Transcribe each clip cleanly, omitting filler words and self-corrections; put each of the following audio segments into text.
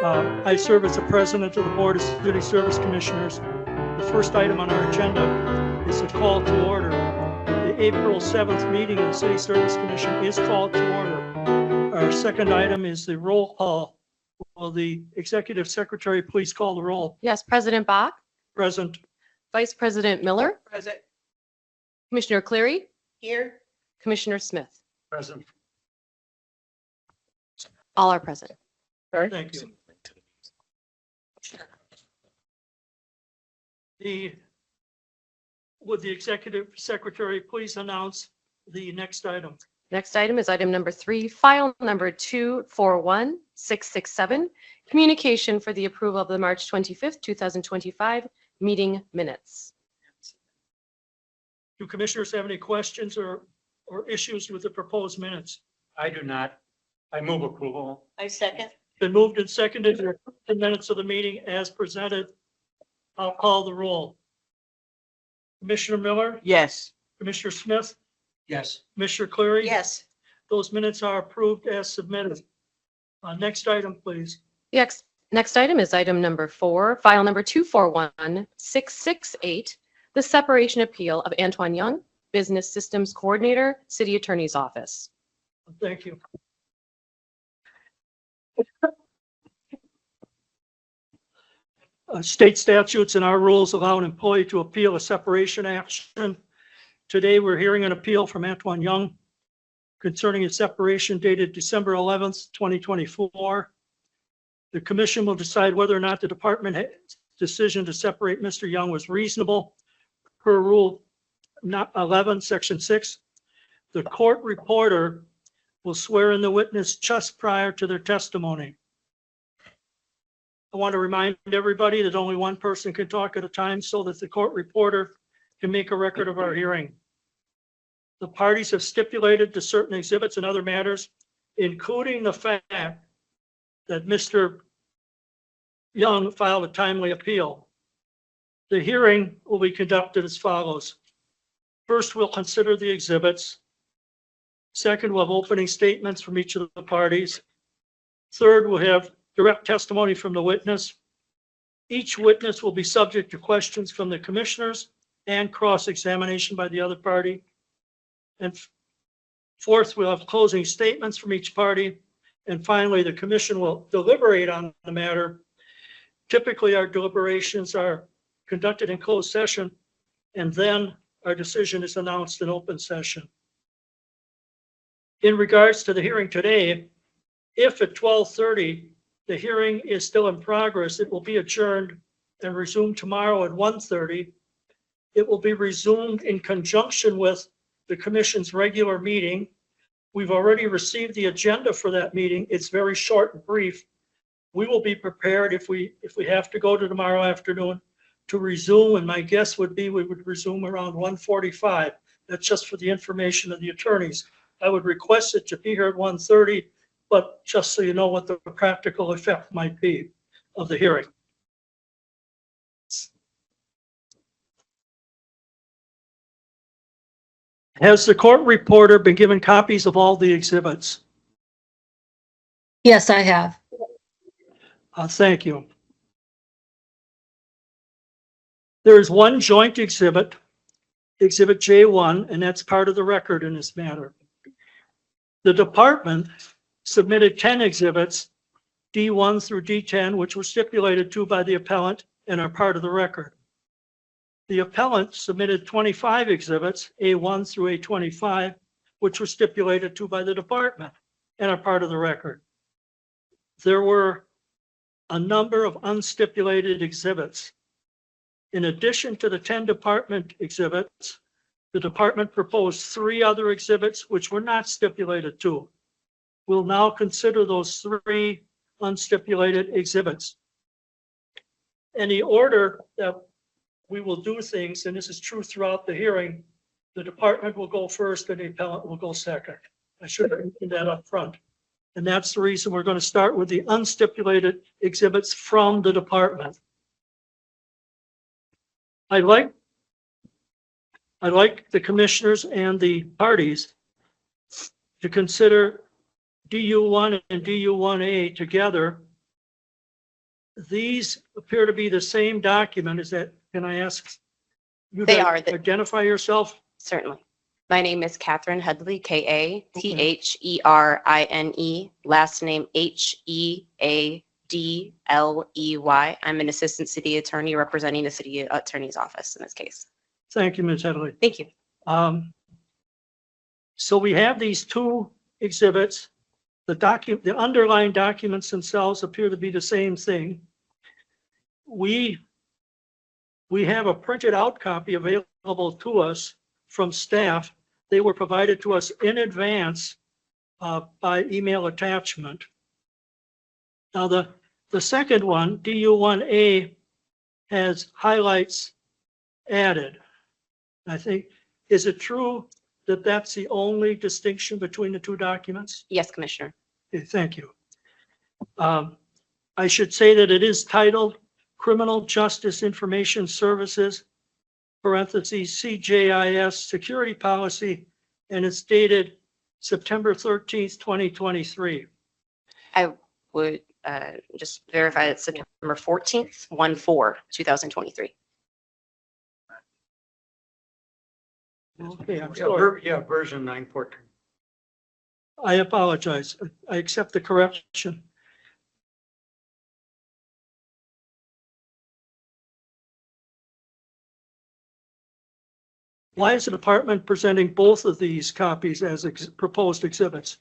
I serve as the president of the Board of City Service Commissioners. The first item on our agenda is a call to order. The April 7th meeting of the City Service Commission is called to order. Our second item is the roll call. Will the executive secretary please call the roll? Yes, President Bach, Present. Vice President Miller, Present. Commissioner Cleary, Here. Commissioner Smith. Present. All are present. Thank you. Would the executive secretary please announce the next item? Next item is item number 3, file number 241667, communication for the approval of the March 25th, 2025 meeting minutes. Do commissioners have any questions or issues with the proposed minutes? I do not. I move approval. I second. Been moved and seconded to approve the minutes of the meeting as presented. I'll call the roll. Commissioner Miller, Yes. Commissioner Smith, Yes. Commissioner Cleary. Yes. Those minutes are approved as submitted. Next item, please. Next item is item number 4, file number 241668, the separation appeal of Antoine Young, Business Systems Coordinator, City Attorney's Office. Thank you. State statutes and our rules allow an employee to appeal a separation action. Today, we're hearing an appeal from Antoine Young concerning a separation dated December 11th, 2024. The commission will decide whether or not the department's decision to separate Mr. Young was reasonable per Rule 11, Section 6. The court reporter will swear in the witness just prior to their testimony. I want to remind everybody that only one person can talk at a time so that the court reporter can make a record of our hearing. The parties have stipulated to certain exhibits and other matters, including the fact that Mr. Young filed a timely appeal. The hearing will be conducted as follows. First, we'll consider the exhibits. Second, we'll have opening statements from each of the parties. Third, we'll have direct testimony from the witness. Each witness will be subject to questions from the commissioners and cross-examination by the other party. And fourth, we'll have closing statements from each party. And finally, the commission will deliberate on the matter. Typically, our deliberations are conducted in closed session, and then our decision is announced in open session. In regards to the hearing today, if at 12:30 the hearing is still in progress, it will be adjourned and resumed tomorrow at 1:30. It will be resumed in conjunction with the commission's regular meeting. We've already received the agenda for that meeting. It's very short and brief. We will be prepared if we have to go to tomorrow afternoon to resume, and my guess would be we would resume around 1:45. That's just for the information of the attorneys. I would request it to be here at 1:30, but just so you know what the practical effect might be of the hearing. Has the court reporter been given copies of all the exhibits? Yes, I have. Thank you. There is one joint exhibit, Exhibit J1, and that's part of the record in this matter. The department submitted 10 exhibits, D1 through D10, which were stipulated to by the appellant and are part of the record. The appellant submitted 25 exhibits, A1 through A25, which were stipulated to by the department and are part of the record. There were a number of unstipulated exhibits. In addition to the 10 department exhibits, the department proposed 3 other exhibits which were not stipulated to. We'll now consider those 3 unstipulated exhibits. In the order that we will do things, and this is true throughout the hearing, the department will go first and the appellant will go second. I should have mentioned that up front. And that's the reason we're going to start with the unstipulated exhibits from the department. I'd like the commissioners and the parties to consider DU1 and DU1A together these appear to be the same document. Is that, can I ask? You They to are. Identify yourself. Certainly. My name is Catherine Headley, Katherine. Last name Headley. I'm an assistant city attorney representing the city attorney's office in this case. Thank you, Ms. Headley. Thank you. So we have these two exhibits. The underlying documents themselves appear to be the same thing. We have a printed out copy available to us from staff. They were provided to us in advance by email attachment. Now the second one, DU1A, has highlights added. I think, is it true that that's the only distinction between the two documents? Yes, Commissioner. Okay, thank you. I should say that it is titled Criminal Justice Information Services, parentheses, CJIS Security Policy, and it's dated September 13th, 2023. I would just verify it's September 14th, 1/4/2023. Okay, I'm sorry. Yeah, version 914. I apologize. I accept the correction. Why is the department presenting both of these copies as proposed exhibits?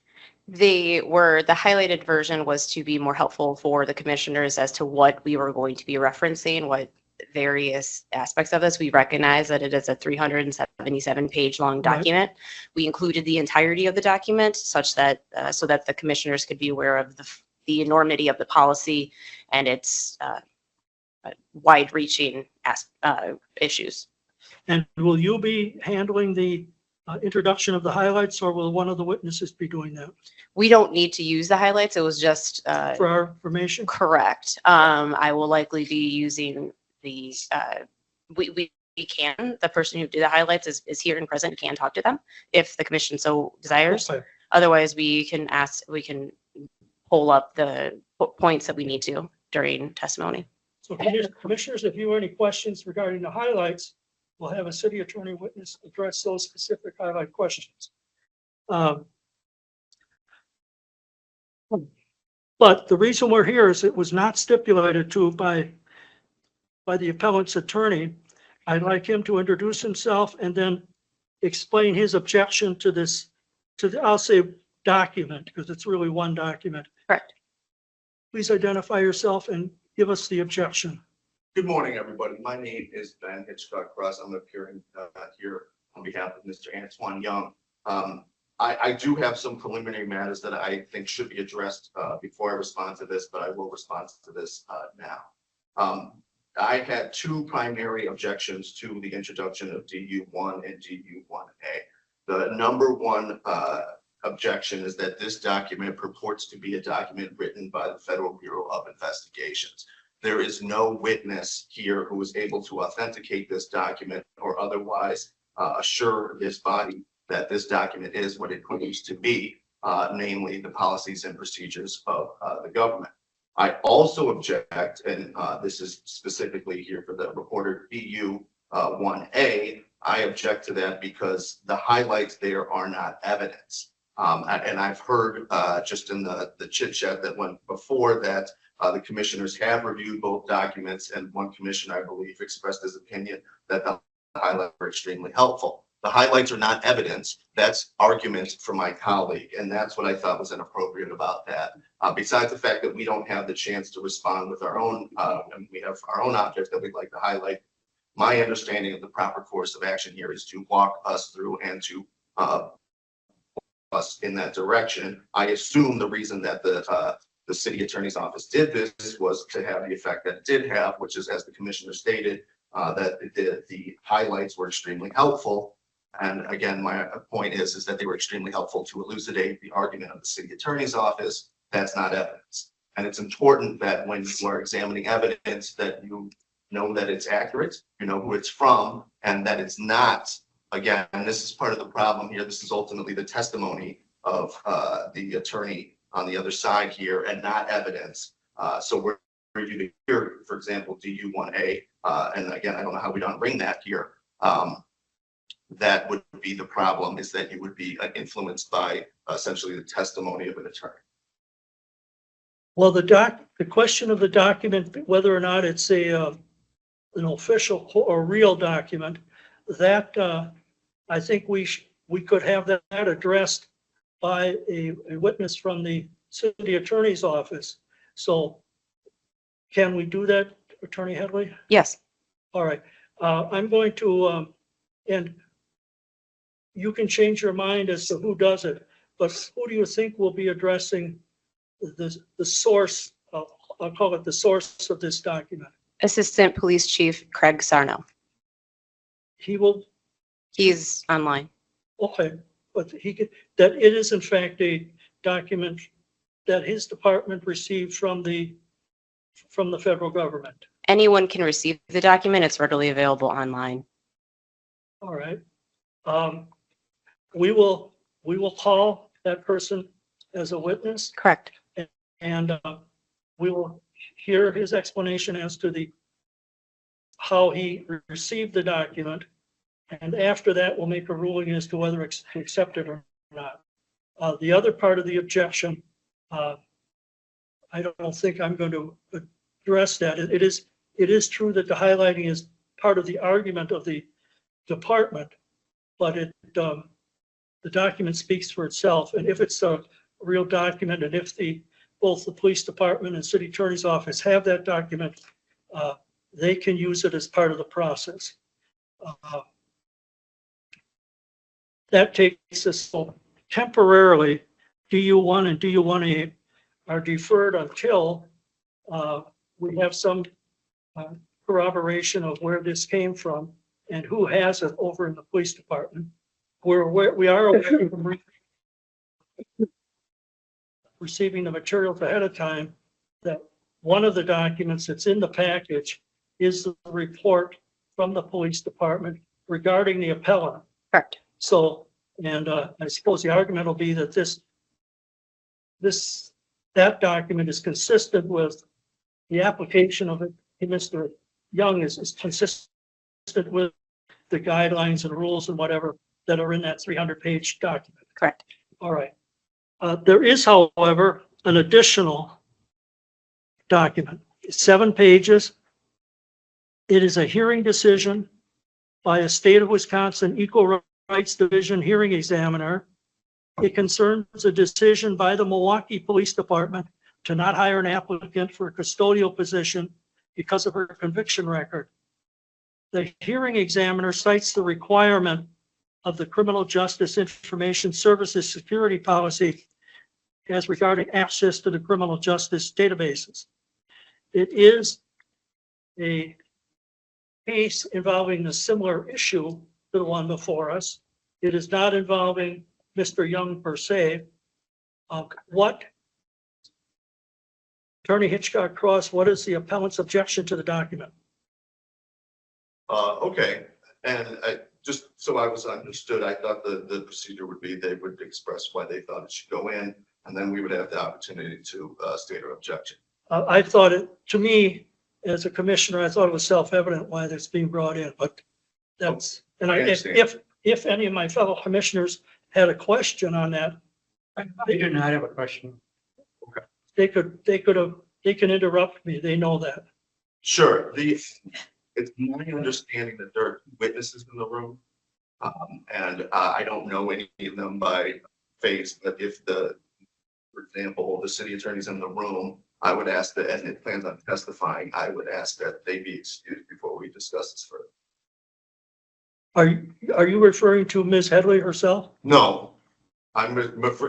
The highlighted version was to be more helpful for the commissioners as to what we were going to be referencing, what various aspects of this. We recognize that it is a 377-page long document. We included the entirety of the document such that so that the commissioners could be aware of the enormity of the policy and its wide-reaching issues. And will you be handling the introduction of the highlights, or will one of the witnesses be doing that We don't need to use the highlights. It was just for our information? correct. I will likely be using the, we can, the person who did the highlights is here and present, can talk to them if the commission so desires. Okay. Otherwise, we can pull up the points that we need to during testimony. So commissioners, if you have any questions regarding the highlights, we'll have a city attorney witness address those specific highlight questions. But the reason we're here is it was not stipulated to by the appellant's attorney. I'd like him to introduce himself and then explain his objection to this, I'll say document, because it's really one document. Correct. Please identify yourself and give us the objection. Good morning, everybody. My name is Ben Hitchcock Cross. I'm appearing here on behalf of Mr. Antoine Young. I do have some preliminary matters that I think should be addressed before I respond to this, but I will respond to this now. I had two primary objections to the introduction of DU1 and DU1A. The number one objection is that this document purports to be a document written by the Federal Bureau of Investigations. There is no witness here who is able to authenticate this document or otherwise assure this body that this document is what it claims to be, namely the policies and procedures of the government. I also object, and this is specifically here for the reporter DU1A, I object to that because the highlights there are not evidence. And I've heard just in the chit chat that went before that the commissioners have reviewed both documents, and one commissioner, I believe, expressed his opinion that the highlights are extremely helpful. The highlights are not evidence. That's argument from my colleague, and that's what I thought was inappropriate about that. Besides the fact that we don't have the chance to respond with our own, and we have our own objects that we'd like to highlight, my understanding of the proper course of action here is to walk us through and to us in that direction. I assume the reason that the city attorney's office did this was to have the effect that it did have, which is, as the commissioner stated, that the highlights were extremely helpful. And again, my point is that they were extremely helpful to elucidate the argument of the city attorney's office. That's not evidence. And it's important that when you are examining evidence that you know that it's accurate, you know who it's from, and that it's not, again, and this is part of the problem here. This is ultimately the testimony of the attorney on the other side here and not evidence. So we're you to hear, for example, DU1A, and again, I don't know how we don't bring that here. That would be the problem, is that you would be influenced by essentially the testimony of an attorney. Well, the question of the document, whether or not it's an official or real document, that I think we could have that addressed by a witness from the city attorney's office. So can we do that, Attorney Headley? Yes. All right. I'm going to, and you can change your mind as to who does it, but who do you think will be addressing the source, I'll call it the source of this document? Assistant Police Chief Craig Sarno. He will, He's online. okay, but that it is in fact a document that his department received from the federal government. Anyone can receive the document. It's readily available online. All right. We will call that person as a witness, Correct. and we will hear his explanation as to how he received the document. And after that, we'll make a ruling as to whether to accept it or not. The other part of the objection, I don't think I'm going to address that. It is true that the highlighting is part of the argument of the department, but the document speaks for itself. And if it's a real document, and if both the police department and city attorney's office have that document, they can use it as part of the process. That takes us, so temporarily, DU1 and DU1A are deferred until we have some corroboration of where this came from and who has it over in the police department. We are aware from receiving the materials ahead of time that one of the documents that's in the package is the report from the police department regarding the appellant. Correct. So, and I suppose the argument will be that that document is consistent with the application of it. Mr. Young is consistent with the guidelines and rules and whatever that are in that 300-page document. Correct. All right. There is, however, an additional document, 7 pages. It is a hearing decision by a state of Wisconsin Equal Rights Division hearing examiner. It concerns a decision by the Milwaukee Police Department to not hire an applicant for a custodial position because of her conviction record. The hearing examiner cites the requirement of the Criminal Justice Information Services Security Policy as regarding access to the criminal justice databases. It is a case involving a similar issue to the one before us. It is not involving Mr. Young per se. Attorney Hitchcock-Cross, what is the appellant's objection to the document? Okay, and just so I was understood, I thought the procedure would be they would express why they thought it should go in, and then we would have the opportunity to state our objection. I thought to me, as a commissioner, I thought it was self-evident why that's being brought in, but that's, and I understand. if any of my fellow commissioners had a question on that, I do not have a question. they can interrupt me. They know that. Sure. It's my understanding that there are witnesses in the room. And I don't know any of them by face, but if for example, the city attorney's in the room, I would ask that, and it plans on testifying, I would ask that they be excused before we discuss this further. Are you referring to Ms. Headley herself? No, but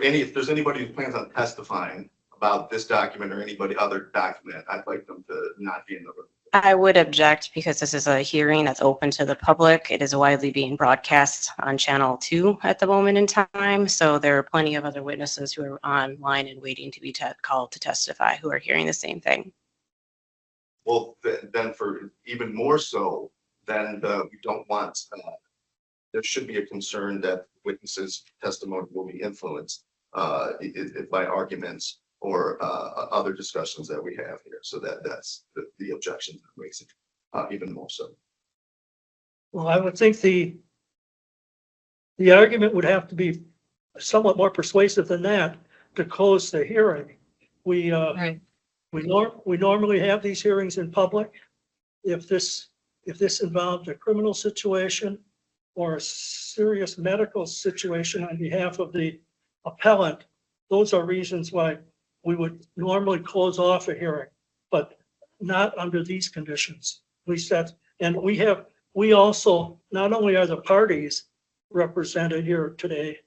if there's anybody who plans on testifying about this document or anybody other document, I'd like them to not be in the room. I would object because this is a hearing that's open to the public. It is widely being broadcast on Channel 2 at the moment in time. So there are plenty of other witnesses who are online and waiting to be called to testify who are hearing the same thing. Well, then for even more so, then we don't want, there should be a concern that witnesses' testimony will be influenced by arguments other discussions that we have here. So that's the objection that makes it even more so. Well, I would think the argument would have to be somewhat more persuasive than that to close the hearing. We normally have these hearings in public. If this involved a criminal situation or a serious medical situation on behalf of the appellant, those are reasons why we would normally close off a hearing, but not under these conditions. At least that's, and we also, not only are the parties represented here today,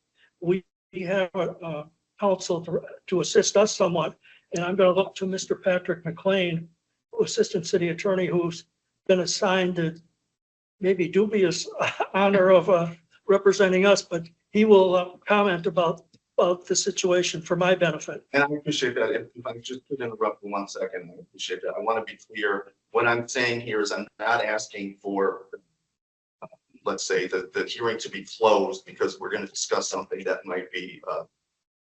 we have a counsel to assist us somewhat. And I'm going to look to Mr. Patrick McLean, Assistant City Attorney, who's been assigned the maybe dubious honor of representing us, but he will comment about the situation for my benefit. And I appreciate that. If I just could interrupt for 1 second, I appreciate that. I want to be clear. What I'm saying here is I'm not asking for, let's say, the hearing to be closed because we're going to discuss something that might be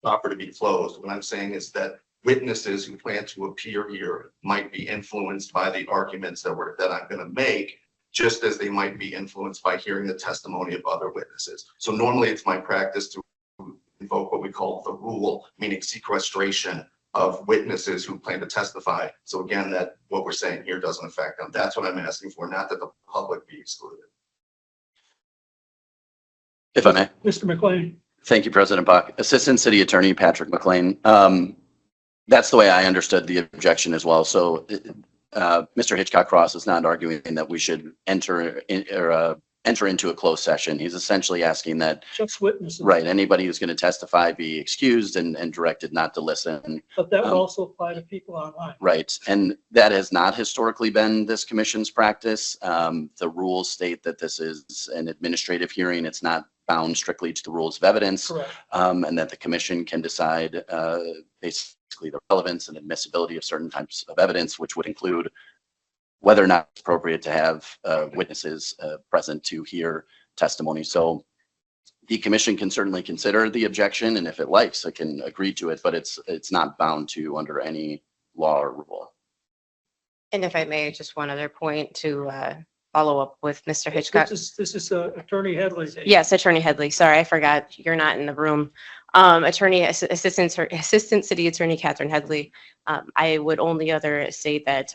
proper to be closed. What I'm saying is that witnesses who plan to appear here might be influenced by the arguments that I'm going to make, just as they might be influenced by hearing the testimony of other witnesses. So normally it's my practice to invoke what we call the rule, meaning sequestration of witnesses who plan to testify. So again, that what we're saying here doesn't affect them. That's what I'm asking for, not that the public be excluded. If I may. Mr. McLean. Thank you, President Bach. Assistant City Attorney Patrick McLean. That's the way I understood the objection as well. So Mr. Hitchcock-Cross is not arguing that we should enter into a closed session. He's essentially asking that, Just witnesses. right, anybody who's going to testify be excused and directed not to listen. But that would also apply to people online. Right. And that has not historically been this commission's practice. The rules state that this is an administrative hearing. It's not bound strictly to the rules of evidence. Correct. And that the commission can decide basically the relevance and admissibility of certain types of evidence, which would include whether or not it's appropriate to have witnesses present to hear testimony. So the commission can certainly consider the objection, and if it likes, it can agree to it, but it's not bound to under any law or rule. And if I may, just one other point to follow up with Mr. Hitchcock. This is Attorney Headley. Yes, Attorney Headley. Sorry, I forgot you're not in the room. Assistant City Attorney Catherine Headley. I would only other say that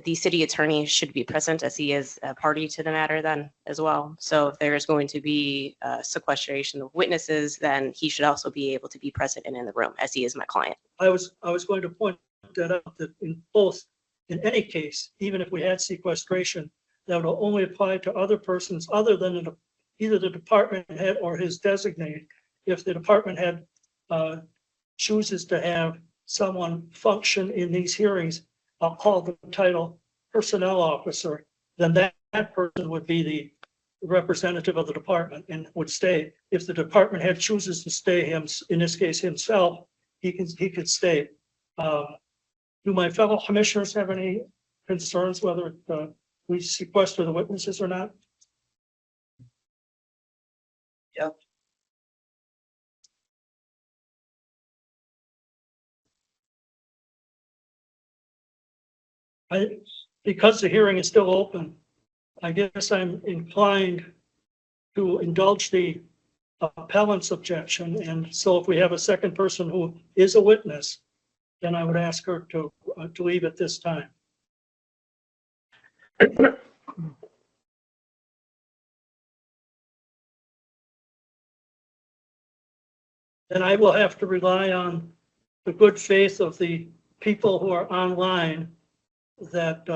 the city attorney should be present, as he is a party to the matter then as well. So if there is going to be sequestration of witnesses, then he should also be able to be present and in the room, as he is my client. I was going to point that out, that in any case, even if we had sequestration, that will only apply to other persons other than either the department head or his designate. If the department head chooses to have someone function in these hearings, I'll call the title personnel officer, then that person would be the representative of the department and would stay. If the department head chooses to stay, in this case himself, he could stay. Do my fellow commissioners have any concerns whether we sequester the witnesses or not? Yep. Because the hearing is still open, I guess I'm inclined to indulge the appellant's objection. And so if we have a second person who is a witness, then I would ask her to leave at this time. And I will have to rely on the good faith of the people who are online, that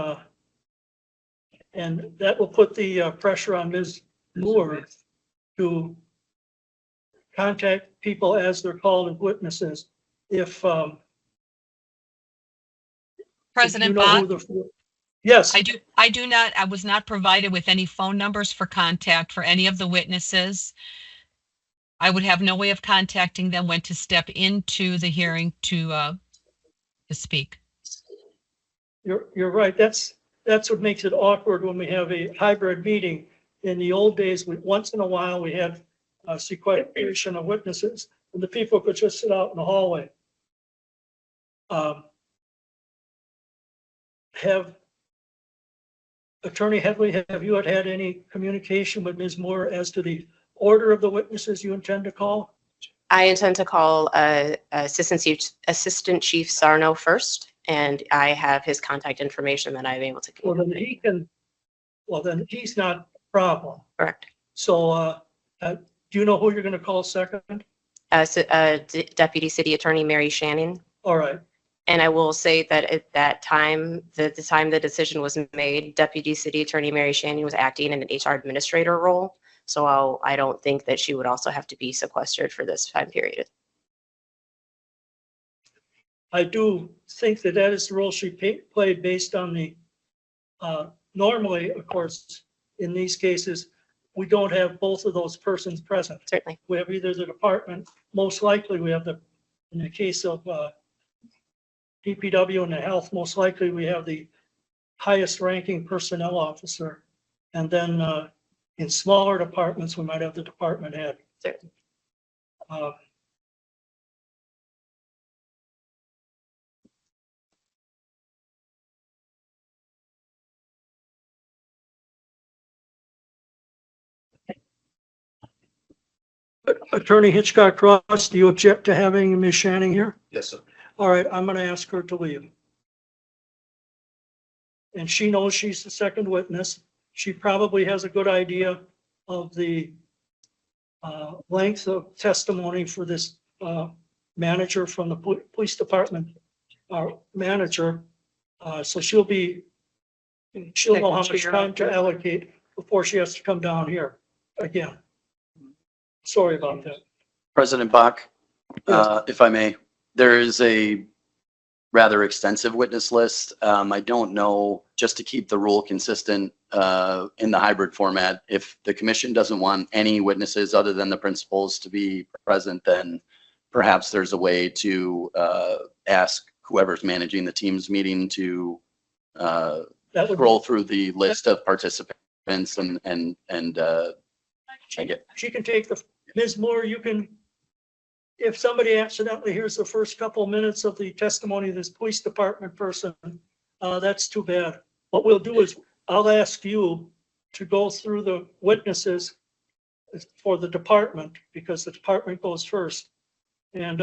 and that will put the pressure on Ms. Moore to contact people as they're called as witnesses. If President you know Bach, yes, I was not provided with any phone numbers for contact for any of the witnesses. I would have no way of contacting them when to step into the hearing to speak. you're right. That's what makes it awkward when we have a hybrid meeting. In the old days, once in a while we had sequestration of witnesses. and the people could just sit out in the hallway. Have Attorney Headley, have you had any communication with Ms. Moore as to the order of the witnesses you intend to call? I intend to call Assistant Chief Sarno first, and I have his contact information that I'm able to Well, communicate. then he's not a problem. Correct. So, do you know who you're going to call second? Deputy City Attorney Mary Shannon. All right. And I will say that at that time, the time the decision was made, Deputy City Attorney Mary Shannon was acting in an HR administrator role. So I don't think that she would also have to be sequestered for this time period. I do think that is the role she played based on the, normally, of course, in these cases, we don't have both of those persons present. Certainly. We have either the department, most likely we have in the case of DPW and the health, most likely we have the highest ranking personnel officer. And then in smaller departments, we might have the department head. Certainly. Attorney Hitchcock Cross, do you object to having Ms. Shannon here? Yes, sir. All right, I'm going to ask her to leave. And she knows she's the second witness. She probably has a good idea of the length of testimony for this manager from the police department, manager. So she'll know how much time to allocate before she has to come down here again. Sorry about that. President Bach, if I may, there is a rather extensive witness list. I don't know, just to keep the rule consistent in the hybrid format, if the commission doesn't want any witnesses other than the principals to be present, then perhaps there's a way to ask whoever's managing the Teams meeting to That would, scroll through the list of participants and she can take Ms. Moore, you can, if somebody accidentally hears the first couple minutes of the testimony of this police department person, that's too bad. What we'll do is I'll ask you to go through the witnesses for the department, because the department goes first. And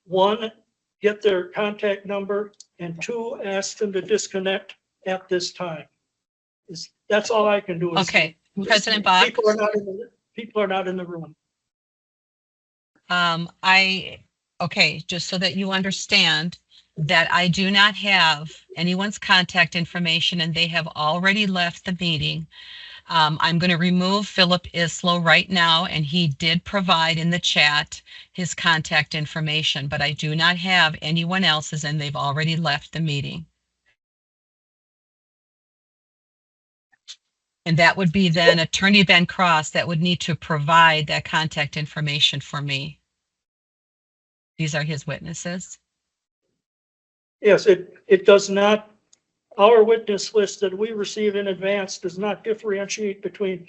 one, get their contact number, and two, ask them to disconnect at this time. That's all I can do. Okay, President Bach. People are not in the room. Okay, just so that you understand that I do not have anyone's contact information and they have already left the meeting. I'm going to remove Philip Islow right now, and he did provide in the chat his contact information, but I do not have anyone else's and they've already left the meeting. And that would be then Attorney Ben Cross that would need to provide that contact information for me. These are his witnesses. Yes, it does not, our witness list that we receive in advance does not differentiate between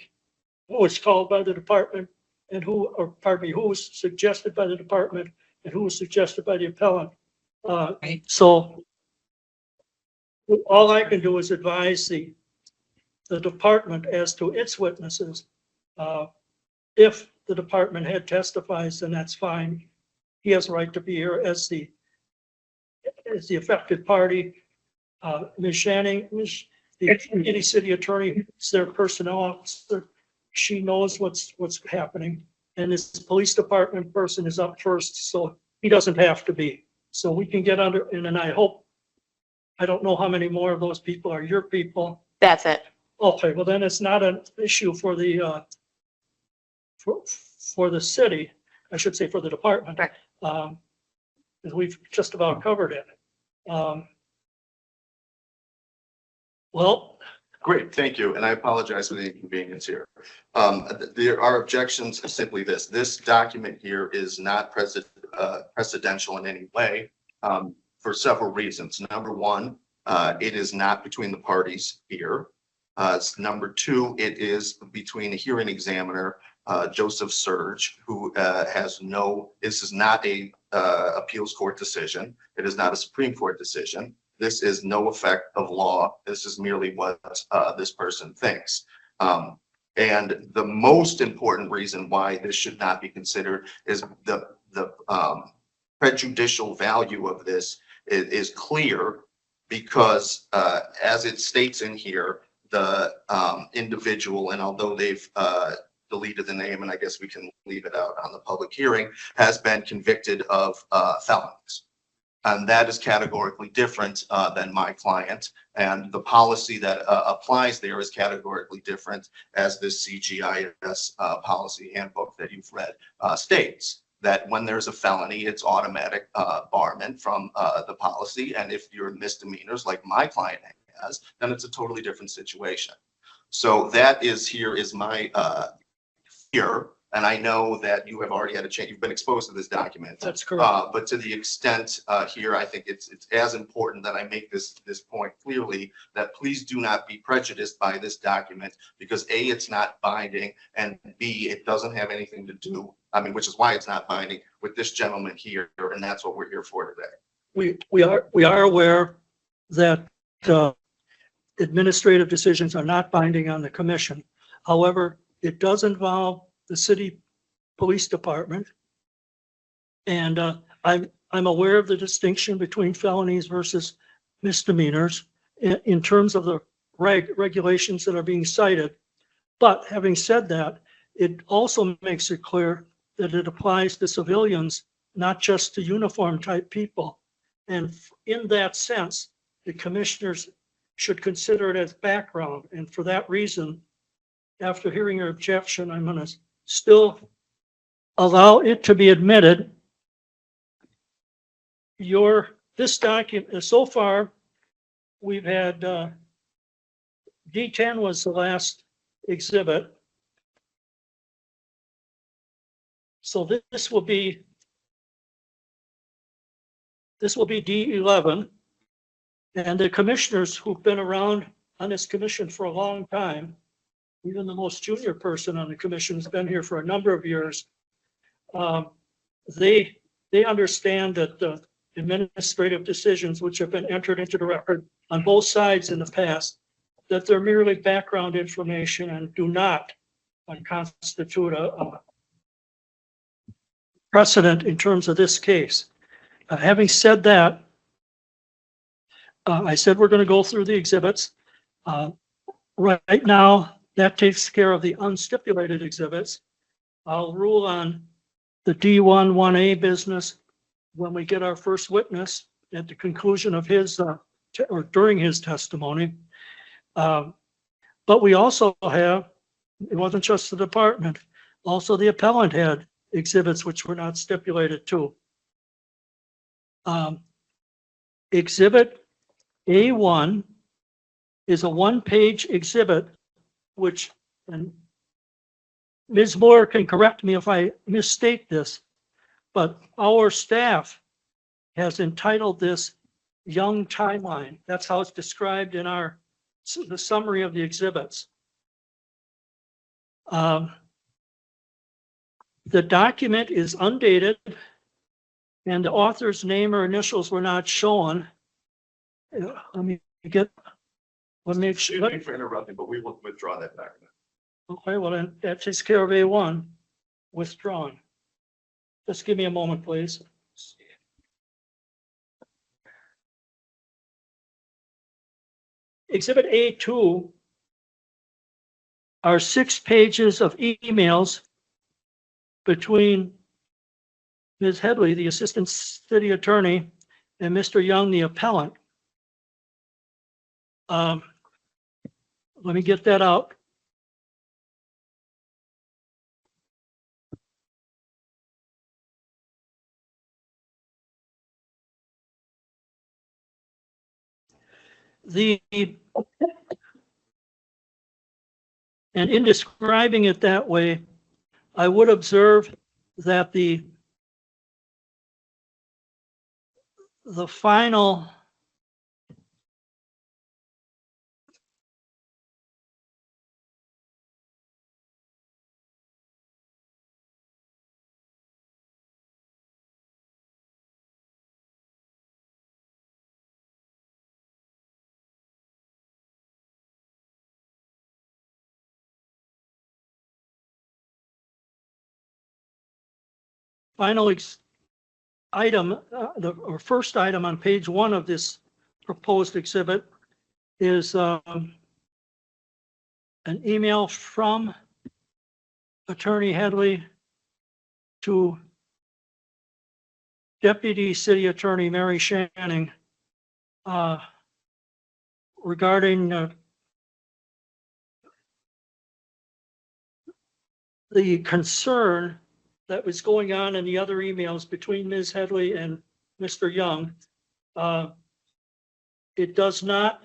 who was called by the department and who was suggested by the department and who was suggested by the appellant. Right. So all I can do is advise the department as to its witnesses. If the department head testifies, then that's fine. He has a right to be here as the affected party. Ms. Shanning, the city attorney, is their personnel officer. She knows what's happening. And this police department person is up first, so he doesn't have to be. So we can get under, and I hope, I don't know how many more of those people are your people. That's it. Okay, well then it's not an issue for the for the city, I should say for the department. Right. Because we've just about covered it. Well, Great, thank you, and I apologize for the inconvenience here. There are objections to simply this. This document here is not precedential in any way for several reasons. Number one, it is not between the parties here. Number two, it is between a hearing examiner Joseph Surge, who this is not a appeals court decision. It is not a Supreme Court decision. This is no effect of law. This is merely what this person thinks. And the most important reason why this should not be considered is the prejudicial value of this is clear because as it states in here, the individual, and although they've deleted the name, and I guess we can leave it out on the public hearing, has been convicted of felonies. And that is categorically different than my client. And the policy that applies there is categorically different, as this CGIS policy handbook that you've read states. That when there's a felony, it's automatic barment from the policy. And if you're misdemeanors like my client has, then it's a totally different situation. So that is my fear. And I know that you have already had a chance, you've been exposed to this document. That's correct. But to the extent here, I think it's as important that I make this point clearly, that please do not be prejudiced by this document, because A, it's not binding, and B, it doesn't have anything to do, which is why it's not binding, with this gentleman here, and that's what we're here for today. We are aware that administrative decisions are not binding on the commission. However, it does involve the city police department. And I'm aware of the distinction between felonies versus misdemeanors in terms of the regulations that are being cited. But having said that, it also makes it clear that it applies to civilians, not just to uniform type people. And in that sense, the commissioners should consider it as background. And for that reason, after hearing your objection, I'm going to still allow it to be admitted. This document, so far, we've had D10 was the last exhibit. So this will be D11. And the commissioners who've been around on this commission for a long time, even the most junior person on the commission has been here for a number of years. They understand that the administrative decisions which have been entered into the record on both sides in the past, that they're merely background information and do not constitute a precedent in terms of this case. Having said that, I said we're going to go through the exhibits. Right now, that takes care of the unstipulated exhibits. I'll rule on the D1 1A business when we get our first witness at the conclusion of his or during his testimony. But we also have, it wasn't just the department, also the appellant had exhibits which were not stipulated too. Exhibit A1 is a one-page exhibit, which, and Ms. Moore can correct me if I misstate this, but our staff has entitled this Young Timeline. That's how it's described in the summary of the exhibits. The document is undated and the author's name or initials were not shown. Let me make sure. Excuse me for interrupting, but we will withdraw that document. Okay, well, then that takes care of A1, withdrawn. Just give me a moment, please. Exhibit A2 are 6 pages of emails between Ms. Headley, the assistant city attorney, and Mr. Young, the appellant. Let me get that out. And in describing it that way, I would observe that the final final item, or first item on page 1 of this proposed exhibit is an email from Attorney Headley to Deputy City Attorney Mary Shanning regarding the concern that was going on in the other emails between Ms. Headley and Mr. Young. It does not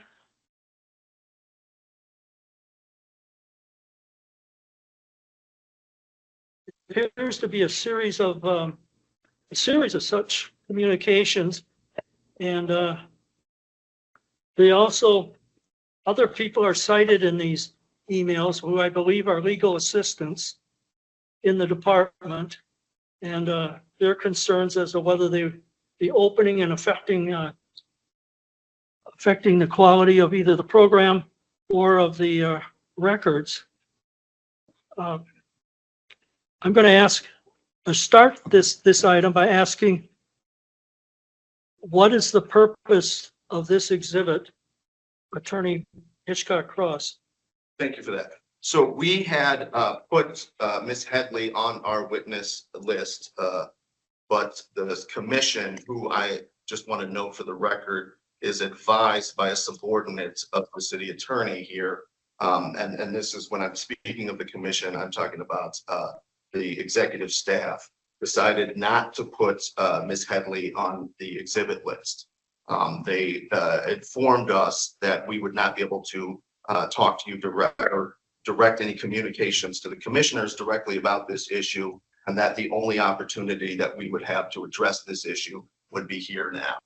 appears to be a series of such communications, and they also, other people are cited in these emails who I believe are legal assistants in the department, and their concerns as to whether they be opening and affecting the quality of either the program or of the records. I'm going to start this item by asking, what is the purpose of this exhibit, Attorney Hitchcock Cross? Thank you for that. So we had put Ms. Headley on our witness list, but the commission, who I just want to note for the record, is advised by a subordinate of the city attorney here. And this is when I'm speaking of the commission, I'm talking about the executive staff decided not to put Ms. Headley on the exhibit list. They informed us that we would not be able to talk to you direct any communications to the commissioners directly about this issue, and that the only opportunity that we would have to address this issue would be here now.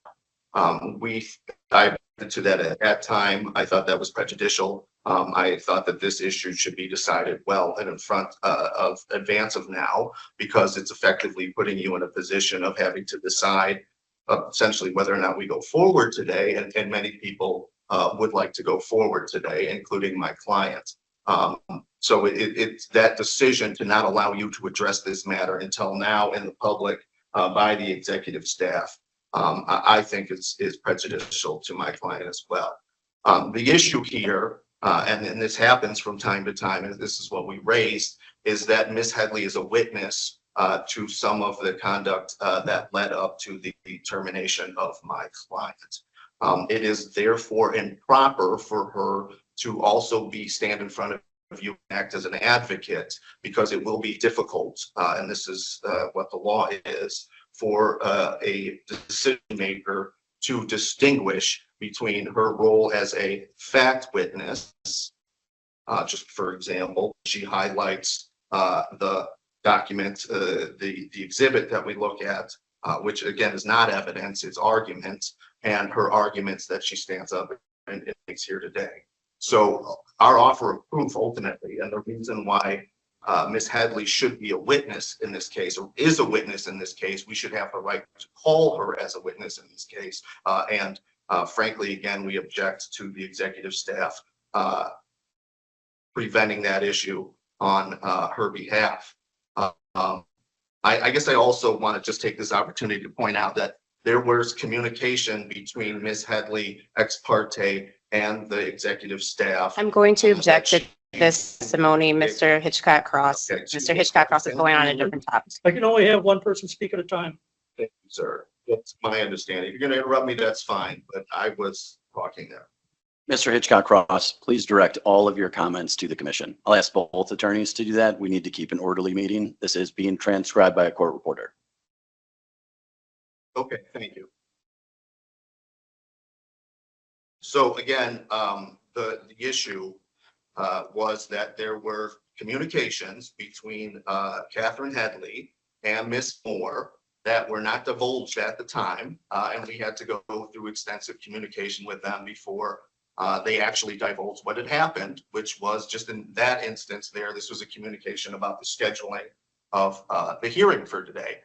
I to that at that time. I thought that was prejudicial. I thought that this issue should be decided well and in front of advance of now, because it's effectively putting you in a position of having to decide essentially whether or not we go forward today. And many people would like to go forward today, including my client. So it's that decision to not allow you to address this matter until now in the public by the executive staff, I think is prejudicial to my client as well. The issue here, and this happens from time to time, and this is what we raised, is that Ms. Headley is a witness to some of the conduct that led up to the termination of my client. It is therefore improper for her to also stand in front of you and act as an advocate, because it will be difficult, and this is what the law is, for a decision maker to distinguish between her role as a fact witness. Just for example, she highlights the document, the exhibit that we look at, which again is not evidence, it's arguments, and her arguments that she stands up and makes here today. So our offer of proof ultimately, and the reason why Ms. Headley should be a witness in this case, or is a witness in this case, we should have the right to call her as a witness in this case. And frankly, again, we object to the executive staff preventing that issue on her behalf. I guess I also want to just take this opportunity to point out that there was communication between Ms. Headley ex parte and the executive staff. I'm going to object to this testimony, Mr. Hitchcock Cross. Okay, Mr. Hitchcock Cross is going on a different topic. I can only have one person speak at a time. Thank you, sir. That's my understanding. If you're going to interrupt me, that's fine, but I was talking there. Mr. Hitchcock Cross, please direct all of your comments to the commission. I'll ask both attorneys to do that. We need to keep an orderly meeting. This is being transcribed by a court reporter. Okay, thank you. So again, the issue was that there were communications between Catherine Headley and Ms. Moore that were not divulged at the time, and we had to go through extensive communication with them before they actually divulged what had happened, which was just in that instance there, this was a communication about the scheduling of the hearing for today,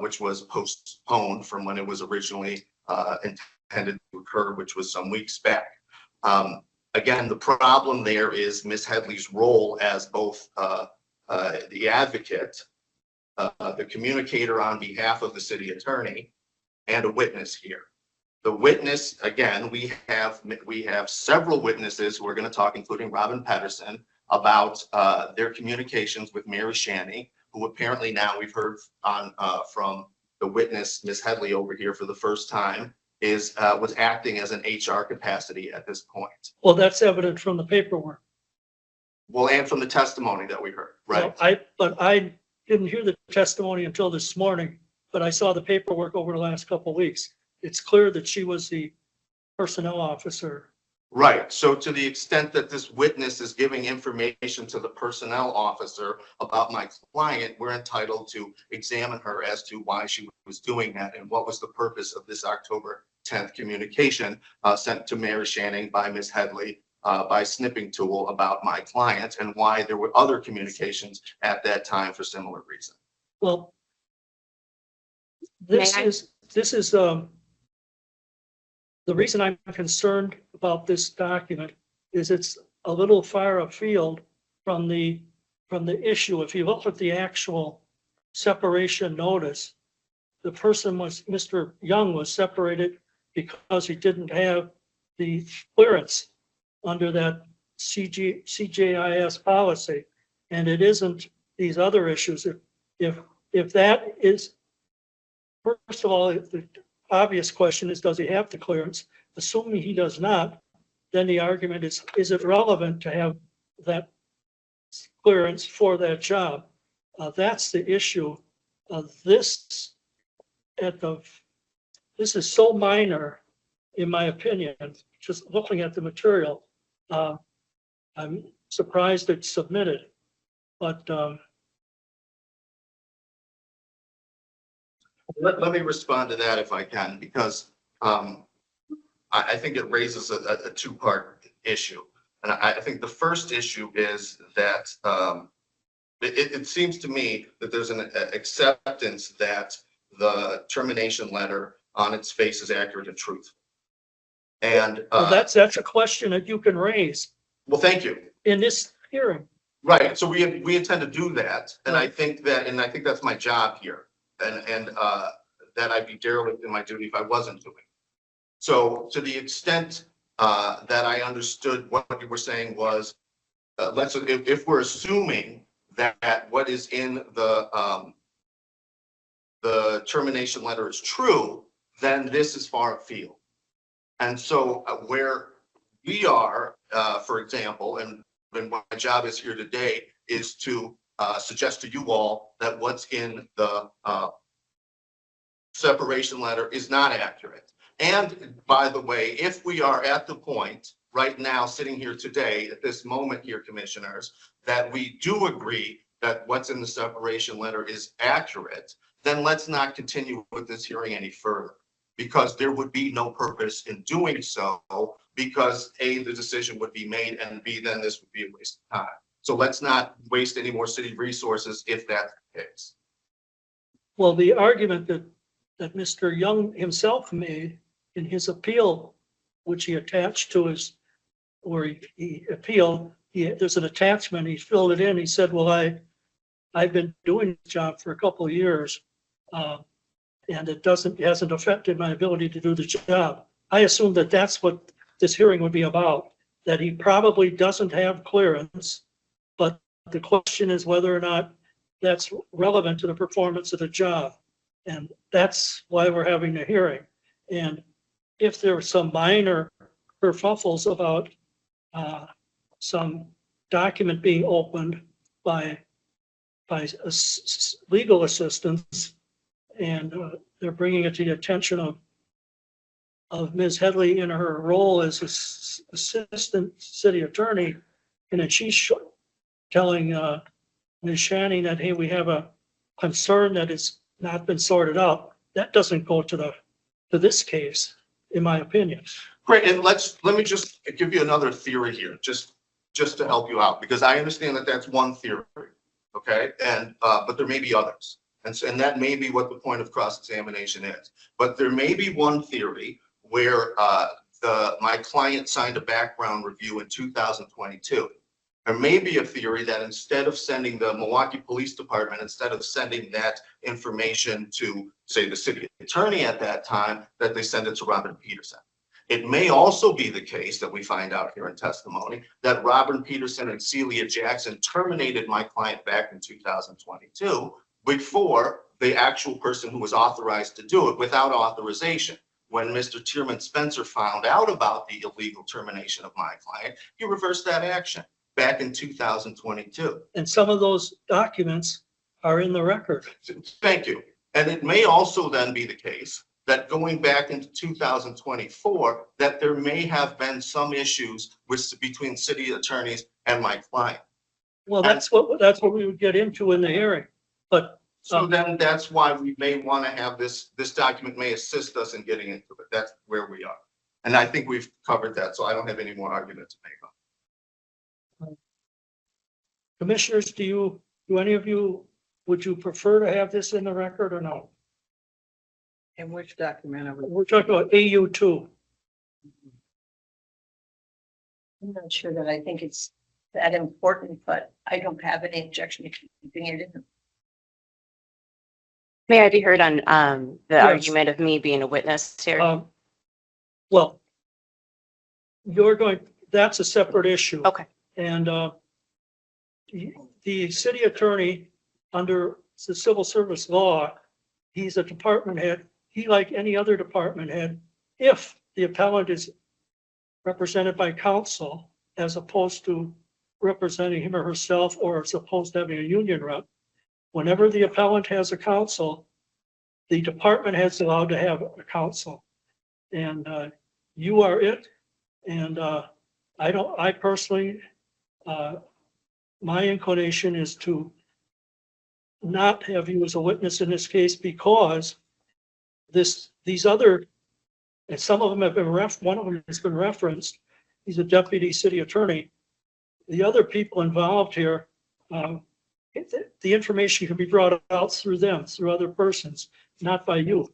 which was postponed from when it was originally intended to occur, which was some weeks back. Again, the problem there is Ms. Headley's role as both the advocate the communicator on behalf of the city attorney, and a witness here. The witness, again, we have several witnesses who are going to talk, including Robin Pedersen, about their communications with Mary Shanny, who apparently now we've heard on from the witness, Ms. Headley over here for the first time, was acting as an HR capacity at this point. Well, that's evident from the paperwork. Well, and from the testimony that we heard, right? Well, but I didn't hear the testimony until this morning, but I saw the paperwork over the last couple of weeks. It's clear that she was the personnel officer. Right. So to the extent that this witness is giving information to the personnel officer about my client, we're entitled to examine her as to why she was doing that and what was the purpose of this October 10th communication sent to Mary Shanning by Ms. Headley by snipping tool about my client, and why there were other communications at that time for similar reason. Well, this May I? is the reason I'm concerned about this document is it's a little far afield from the issue. If you look at the actual separation notice, the person Mr. Young was separated because he didn't have the clearance under that CJIS policy. And it isn't these other issues. If that is, first of all, the obvious question is, does he have the clearance? Assuming he does not, then the argument is it relevant to have that clearance for that job? That's the issue. This is so minor, in my opinion, just looking at the material. I'm surprised it's submitted, but Let me respond to that if I can, because I think it raises a two-part issue. And I think the first issue is that it seems to me that there's an acceptance that the termination letter on its face is accurate and truthful. And well, that's a question that you can raise well, thank you. in this hearing. Right. So we intend to do that. And I think that's my job here. And that I'd be derelict in my duty if I wasn't doing. So to the extent that I understood what you were saying was, if we're assuming that what is in the termination letter is true, then this is far afield. And so where we are, for example, and my job is here today is to suggest to you all that what's in the separation letter is not accurate. And by the way, if we are at the point right now, sitting here today, at this moment here, commissioners, that we do agree that what's in the separation letter is accurate, then let's not continue with this hearing any further, because there would be no purpose in doing so, because A, the decision would be made, and B, then this would be a waste of time. So let's not waste any more city resources if that's the case. Well, the argument that Mr. Young himself made in his appeal, which he attached to his, where he appealed, there's an attachment, he filled it in. He said, well, I've been doing this job for a couple of years, and it hasn't affected my ability to do the job. I assume that that's what this hearing would be about, that he probably doesn't have clearance, but the question is whether or not that's relevant to the performance of the job. And that's why we're having the hearing. And if there are some minor kerfuffles about some document being opened by legal assistance, and they're bringing it to the attention of Ms. Headley in her role as assistant city attorney, and then she's telling Ms. Shanning that, hey, we have a concern that it's not been sorted out. That doesn't go to this case, in my opinion. Great, and let me just give you another theory here, just to help you out, because I understand that that's one theory, okay? And but there may be others, and that may be what the point of cross-examination is. But there may be one theory where my client signed a background review in 2022, There may be a theory that instead of sending the Milwaukee Police Department, instead of sending that information to, say, the city attorney at that time, that they send it to Robin Peterson. It may also be the case that we find out here in testimony that Robin Peterson and Celia Jackson terminated my client back in 2022 before the actual person who was authorized to do it without authorization. When Mr. Tierman Spencer found out about the illegal termination of my client, he reversed that action back in 2022. And some of those documents are in the record. Thank you. And it may also then be the case that going back into 2024, that there may have been some issues between city attorneys and my client. Well, that's what we would get into in the hearing. But So then that's why we may want to have this document may assist us in getting into it. That's where we are. And I think we've covered that, so I don't have any more argument to make on. commissioners, do any of you, would you prefer to have this in the record or no? In which document are we? We're talking about AU2. I'm not sure that I think it's that important, but I don't have any objection to keeping it in. May I be heard on the Yes. argument of me being a witness here? Well, that's a separate issue. Okay. And the city attorney, under the civil service law, he's a department head. He, like any other department head, if the appellant is represented by counsel, as opposed to representing him or herself, or as opposed to having a union rep, whenever the appellant has a counsel, the department head's allowed to have a counsel. And you are it. And I personally, my inclination is to not have you as a witness in this case, because these other, and some of them have been one of them has been referenced. He's a deputy city attorney. The other people involved here, the information can be brought out through them, through other persons, not by you.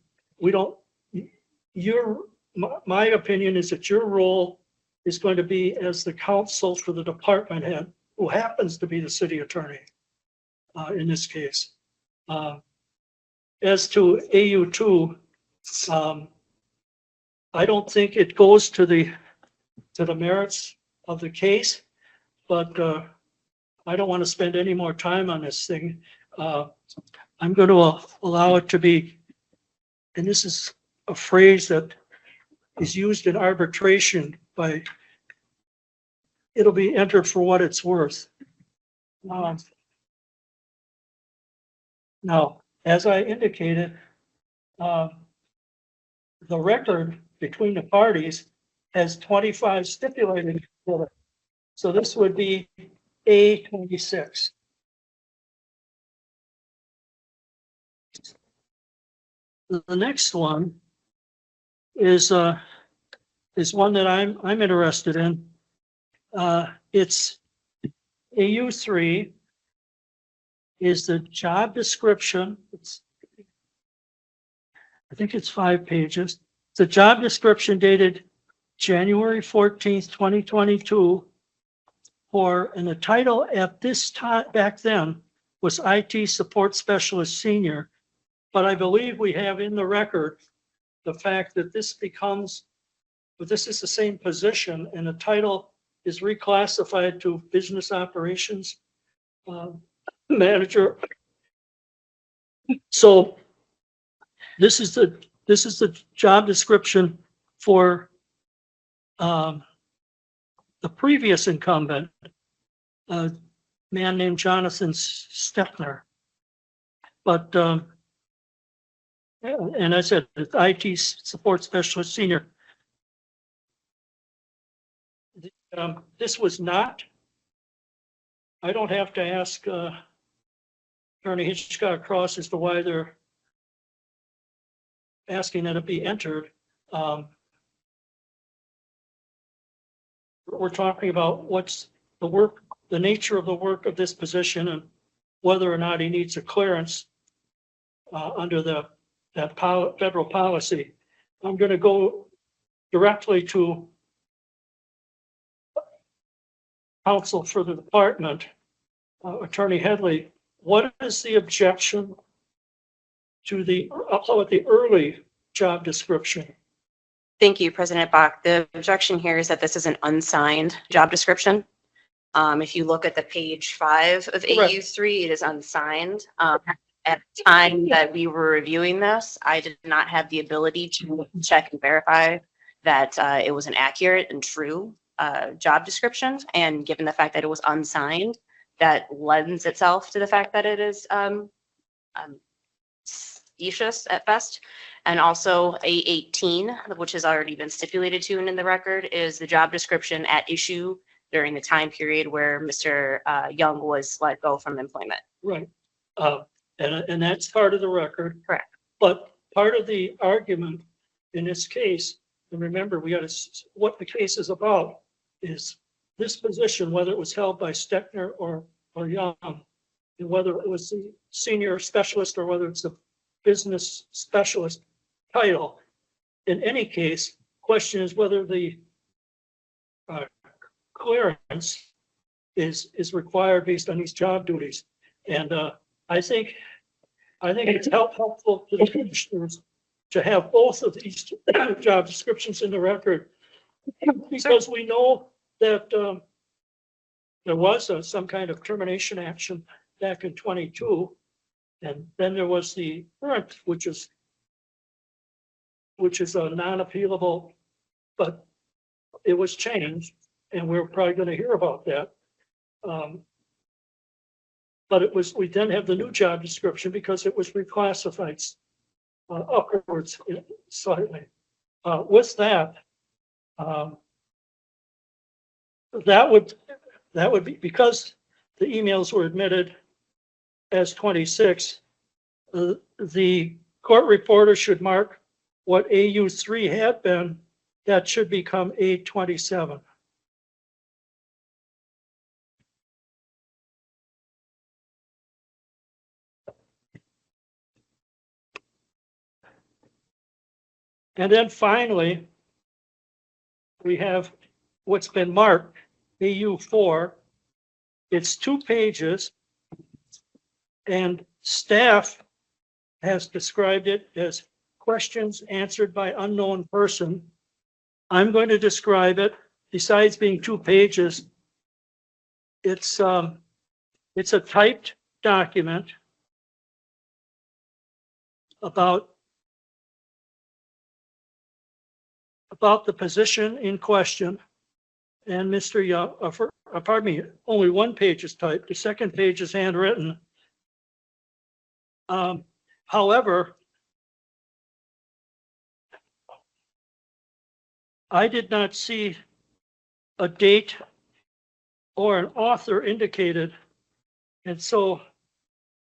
My opinion is that your role is going to be as the counsel for the department head, who happens to be the city attorney in this case. As to AU2, I don't think it goes to the merits of the case, but I don't want to spend any more time on this thing. I'm going to allow it to be, and this is a phrase that is used in arbitration it'll be entered for what it's worth. Now, as I indicated, the record between the parties has 25 stipulated. So this would be A26. The next one is one that I'm interested in. It's AU3 is the job description. I think it's 5 pages. It's a job description dated January 14th, 2022 and the title at this time back then was IT Support Specialist Senior. But I believe we have in the record the fact that this is the same position and the title is reclassified to Business Operations Manager. So this is the job description for the previous incumbent, a man named Jonathan Stepner. But and I said IT Support Specialist Senior. This was not. I don't have to ask Attorney Hitchcock Cross as to why they're asking that it be entered. We're talking about what's the nature of the work of this position, and whether or not he needs a clearance under that federal policy. I'm going to go directly to counsel for the department, Attorney Headley, what is the objection to the, I'll call it the early job description? Thank you, President Bach. The objection here is that this is an unsigned job description. If you look at the page 5 of Correct. AU3, it is unsigned. At the time that we were reviewing this, I did not have the ability to check and verify that it was an accurate and true job description. And given the fact that it was unsigned, that lends itself to the fact that it is specious at best. And also A18, which has already been stipulated to and in the record, is the job description at issue during the time period where Mr. Young was let go from employment. Right. And that's part of the record. Correct. But part of the argument in this case, and remember, we got to, what the case is about is this position, whether it was held by Steckner or Young, and whether it was the senior specialist or whether it's the business specialist title. In any case, question is whether the clearance is required based on these job duties. And I think it's helpful to the commissioners to have both of these job descriptions in the record, because we know that there was some kind of termination action back in 22, and then there was the current, which is a non-appealable, but it was changed, and we're probably going to hear about that. But it was, we then have the new job description because it was reclassified upwards slightly. With that, that would be, because the emails were admitted as 26, the court reporter should mark what AU3 had been, that should become A27. And then finally, we have what's been marked AU4. It's 2 pages, and staff has described it as questions answered by unknown person. I'm going to describe it. Besides being 2 pages, it's a typed document about the position in question, and Mr. Young, pardon me, only 1 page is typed. The second page is handwritten. However, I did not see a date or an author indicated, and so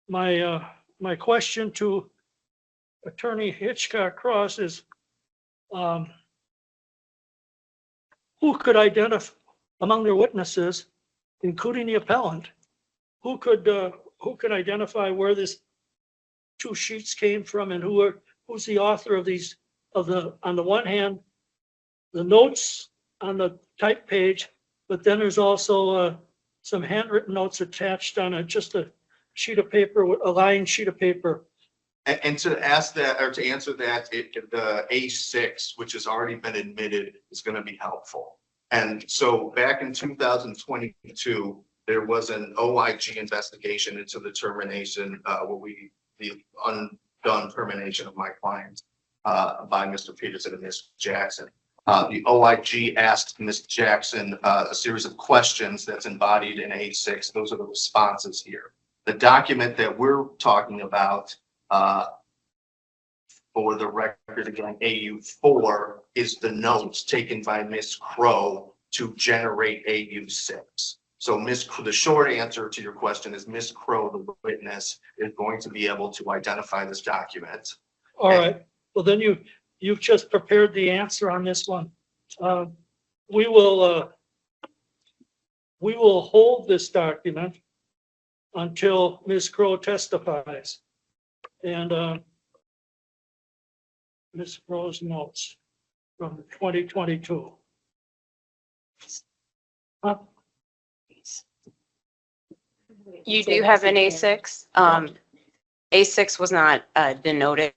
my question to Attorney Hitchcock Cross is, who could identify among their witnesses, including the appellant, who could identify where this 2 sheets came from, and who's the author of these, on the one hand, the notes on the type page, but then there's also some handwritten notes attached on just a sheet of paper, a lined sheet of paper. And to ask that, or to answer that, the A6, which has already been admitted, is going to be helpful. And so back in 2022, there was an OIG investigation into the termination, the undone termination of my client by Mr. Peterson and Ms. Jackson. The OIG asked Ms. Jackson a series of questions that's embodied in A6. Those are the responses here. The document that we're talking about, for the record again, AU4 is the notes taken by Ms. Crow to generate AU6. So the short answer to your question is Ms. Crow, the witness, is going to be able to identify this document. All right. Well, then you've just prepared the answer on this one. We will hold this document until Ms. Crow testifies. And Ms. Crow's notes from 2022. You do have an A6. A6 was not denoted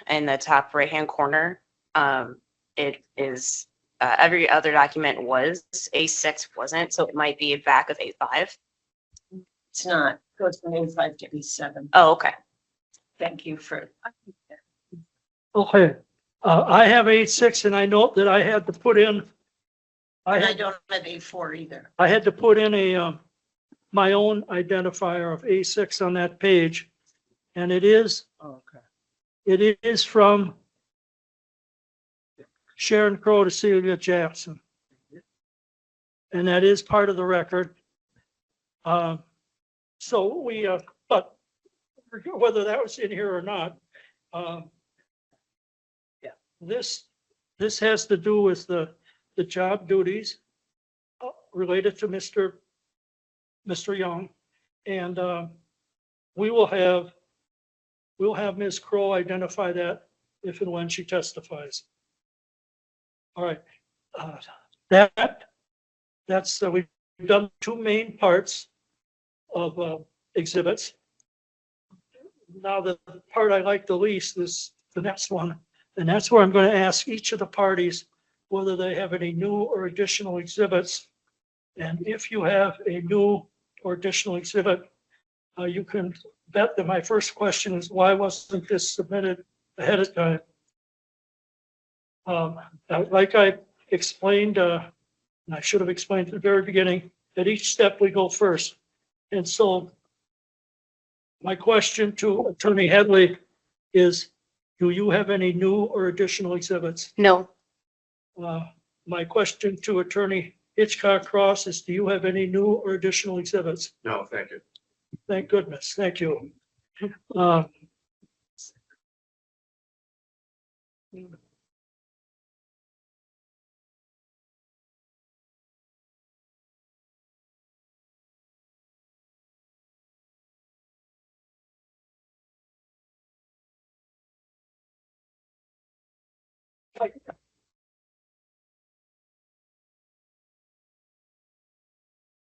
in the top right-hand corner. It is, every other document was, A6 wasn't, so it might be back of A5. It's not, goes from A5 to A7. Oh, okay. Thank you for. Okay, I have A6 and I note that I had to put in, And I don't have A4 either. I had to put in a, my own identifier of A6 on that page. And it is, it is from Sharon Crow to Celia Jackson. And that is part of the record. So we, but whether that was in here or not, this has to do with the job duties related to Mr. Young. And we'll have Ms. Crow identify that if and when she testifies. All right. That's, we've done two main parts of exhibits. Now the part I like the least is the next one. And that's where I'm going to ask each of the parties whether they have any new or additional exhibits. And if you have a new or additional exhibit, you can bet that my first question is, why wasn't this submitted ahead of time? Like I explained, and I should have explained at the very beginning, at each step we go first. And so my question to Attorney Headley is, do you have any new or additional exhibits? No, My question to Attorney Hitchcock Cross is, do you have any new or additional exhibits? No, thank you. Thank goodness. Thank you. Uh,